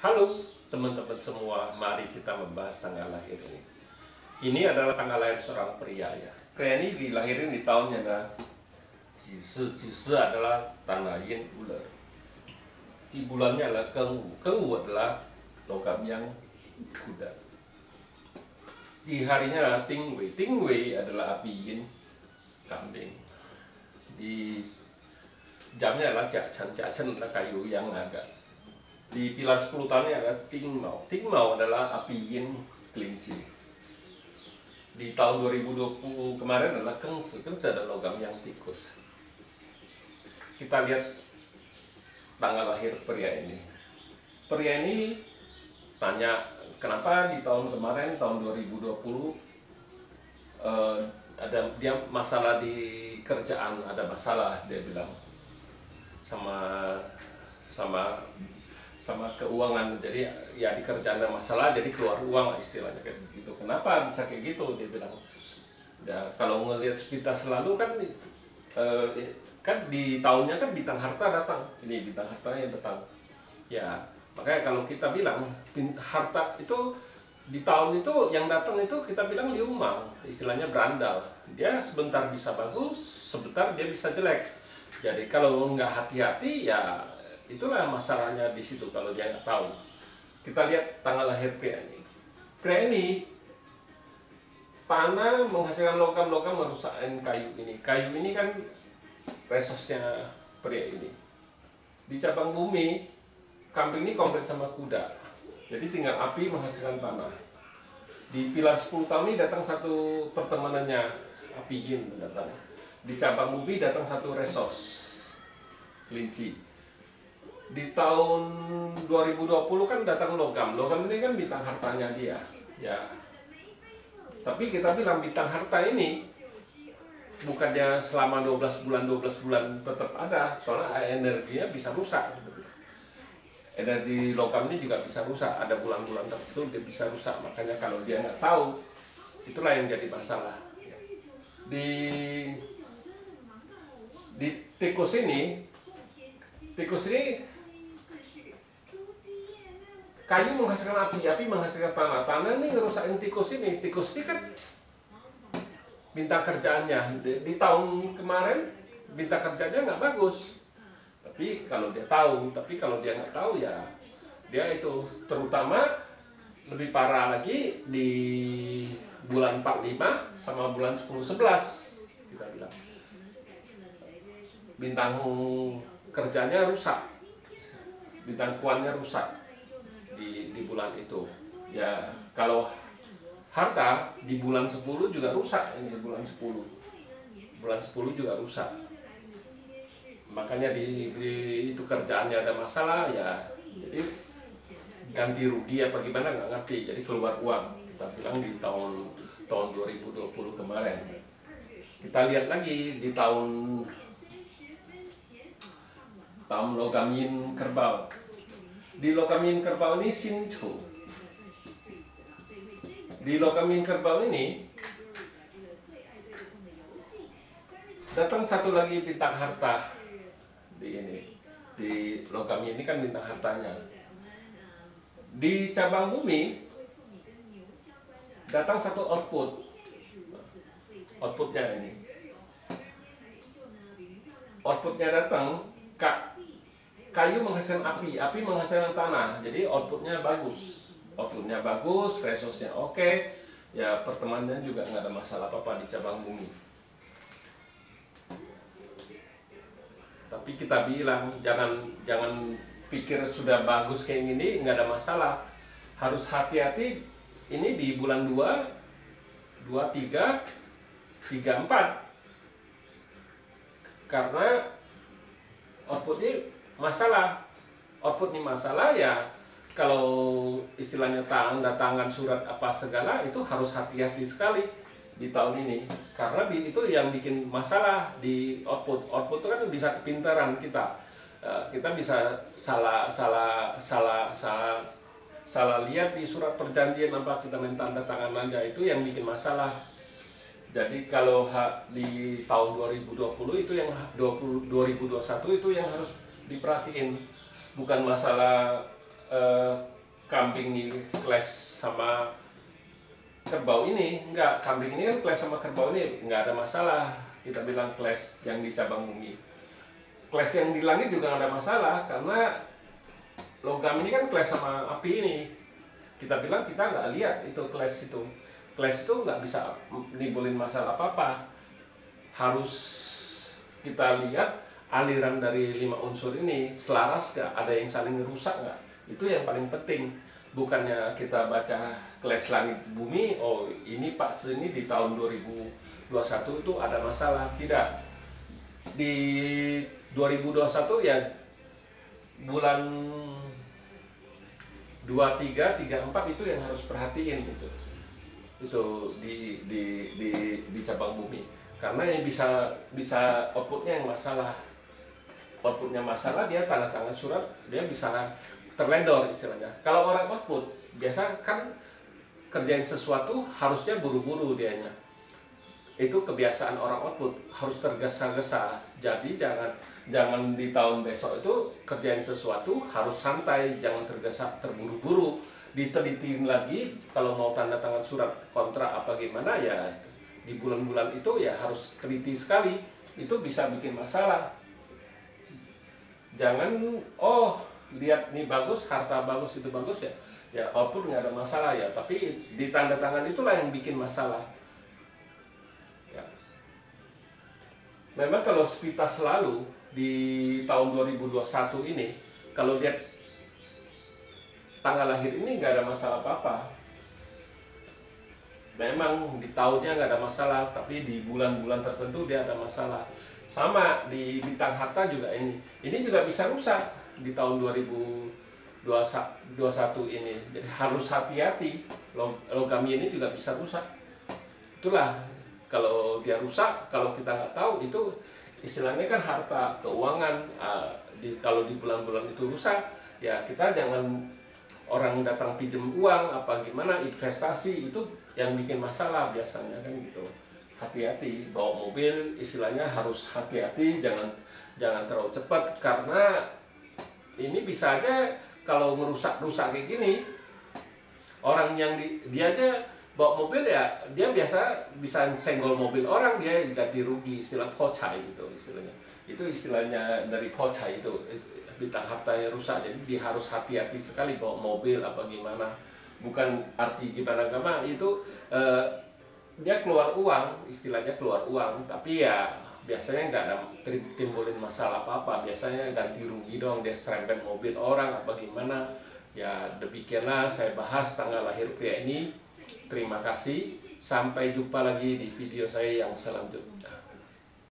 Halo teman-teman semua, mari kita membahas tanggal lahir ini. Ini adalah tanggal lahir seorang pria ya. Pria ini dilahirin di tahunnya adalah Jisi adalah tanah yin ular. Di bulannya adalah Kengwu adalah logam yang kuda. Di harinya adalah Tingwei adalah api yin kambing. Di jamnya adalah Jacen adalah kayu yang naga. Di pilar 10 tahunnya ada Tingmao adalah api yin kelinci. Di tahun 2020 kemarin adalah Kengzi adalah logam yang tikus. Kita lihat tanggal lahir pria ini. Pria ini tanya kenapa di tahun kemarin tahun 2020 ada dia masalah di kerjaan, ada masalah dia bilang sama keuangan. Jadi ya di kerjaan ada masalah, jadi keluar uang lah istilahnya kayak gitu. Kenapa bisa kayak gitu dia bilang. Ya kalau ngelihat sepintas selalu kan kan di tahunnya kan bintang harta datang. Ini bintang hartanya datang. Ya, makanya kalau kita bilang harta itu di tahun itu yang datang itu kita bilang liumang, istilahnya berandal. Dia sebentar bisa bagus, sebentar dia bisa jelek. Jadi kalau nggak hati-hati ya itulah masalahnya di situ kalau dia nggak tahu. Kita lihat tanggal lahir pria ini. Pria ini panah menghasilkan logam-logam merusakkan kayu ini. Kayu ini kan resosnya pria ini. Di cabang bumi, kambing ini komplit sama kuda. Jadi tinggal api menghasilkan tanah. Di pilar 10 tahun ini datang satu pertemanannya, api yin datang. Di cabang bumi datang satu resos, kelinci. Di tahun 2020 kan datang logam. Logam ini kan bintang hartanya dia. Ya. Tapi kita bilang bintang harta ini bukannya selama 12 bulan tetap ada, soalnya energinya bisa rusak. Energi logam ini juga bisa rusak, ada bulan-bulan tertentu dia bisa rusak. Makanya kalau dia nggak tahu, itulah yang jadi masalah. Di tikus ini kayu menghasilkan api, api menghasilkan tanah. Tanah ini ngerusakin tikus ini. Tikus ini kan bintang kerjaannya. Di tahun kemarin bintang kerjanya nggak bagus. Tapi kalau dia tahu, tapi kalau dia nggak tahu ya dia itu terutama lebih parah lagi di bulan 45 sama bulan 10-11 kita bilang. Bintang kerjanya rusak. Bintang kuannya rusak di bulan itu. Ya, kalau harta di bulan 10 juga rusak, ini bulan 10. Bulan 10 juga rusak. Makanya di itu kerjaannya ada masalah ya. Jadi ganti rugi apa gimana nggak ngerti. Jadi keluar uang. Kita bilang di tahun 2020 kemarin. Kita lihat lagi di tahun logam yin kerbau. Di logam yin kerbau ini Sinchu. Di logam yin kerbau ini datang satu lagi bintang harta. Di logam ini kan bintang hartanya. Di cabang bumi datang satu outputnya ini. Outputnya datang kayu menghasilkan api menghasilkan tanah. Jadi outputnya bagus, resosnya oke. Ya pertemanannya juga nggak ada masalah apa-apa di cabang bumi. Tapi kita bilang jangan pikir sudah bagus kayak gini nggak ada masalah. Harus hati-hati ini di bulan 2, 3, 4. Karena output ini masalah ya. Kalau istilahnya tanda tangan surat apa segala itu harus hati-hati sekali di tahun ini, karena itu yang bikin masalah di output itu kan bisa kepintaran kita. Kita bisa salah lihat di surat perjanjian apa kita main tanda tangan aja, itu yang bikin masalah. Jadi kalau di tahun 2020 itu yang 2021 itu yang harus diperhatiin, bukan masalah kambing ini clash sama kerbau ini. Enggak, kambing ini kan clash sama kerbau ini nggak ada masalah. Kita bilang clash yang di cabang bumi. Clash yang di langit juga nggak ada masalah, karena logam ini kan clash sama api ini. Kita bilang kita nggak lihat itu clash itu. Clash itu nggak bisa nimbulin masalah apa-apa. Harus kita lihat aliran dari 5 unsur ini selaras nggak, ada yang saling rusak nggak. Itu yang paling penting. Bukannya kita baca clash langit bumi, oh ini Pak ini di tahun 2021 itu ada masalah. Tidak. Di 2021 ya bulan 23, 34 itu yang harus perhatiin gitu. Itu di cabang bumi, karena yang bisa outputnya yang masalah. Outputnya masalah, dia tanda tangan surat, dia bisa terledor istilahnya. Kalau orang output biasa kan kerjain sesuatu harusnya buru-buru dianya. Itu kebiasaan orang output, harus tergesa-gesa. Jadi jangan di tahun besok itu kerjain sesuatu harus santai, jangan tergesa, terburu-buru. Ditelitin lagi kalau mau tanda tangan surat kontrak apa gimana ya, di bulan-bulan itu ya harus teliti sekali. Itu bisa bikin masalah. Jangan lihat nih bagus, harta bagus, itu bagus ya output nggak ada masalah ya, tapi di tanda tangan itulah yang bikin masalah ya. Memang kalau sepita selalu di tahun 2021 ini, kalau lihat tanggal lahir ini nggak ada masalah apa-apa. Memang di tahunnya nggak ada masalah, tapi di bulan-bulan tertentu dia ada masalah. Sama di bintang harta juga ini juga bisa rusak di tahun 2021 ini. Jadi harus hati-hati. Logam ini juga bisa rusak. Itulah kalau dia rusak, kalau kita nggak tahu, itu istilahnya kan harta keuangan. Kalau di bulan-bulan itu rusak, ya kita jangan. Orang datang pinjam uang apa gimana, investasi itu yang bikin masalah biasanya kan gitu. Hati-hati bawa mobil, istilahnya harus hati-hati, jangan terlalu cepat, karena ini bisa aja kalau merusak-rusak kayak gini, orang yang dia aja bawa mobil ya dia biasa bisa senggol mobil orang, dia ganti rugi, istilah pocai gitu istilahnya. Itu istilahnya dari pocai itu bintang hartanya rusak, jadi dia harus hati-hati sekali bawa mobil apa gimana. Bukan arti gimana itu dia keluar uang, istilahnya keluar uang, tapi ya biasanya nggak ada timbulin masalah apa-apa, biasanya ganti rugi dong, dia serempet mobil orang apa gimana. Ya demikianlah saya bahas tanggal lahir pria ini. Terima kasih, sampai jumpa lagi di video saya yang selanjutnya.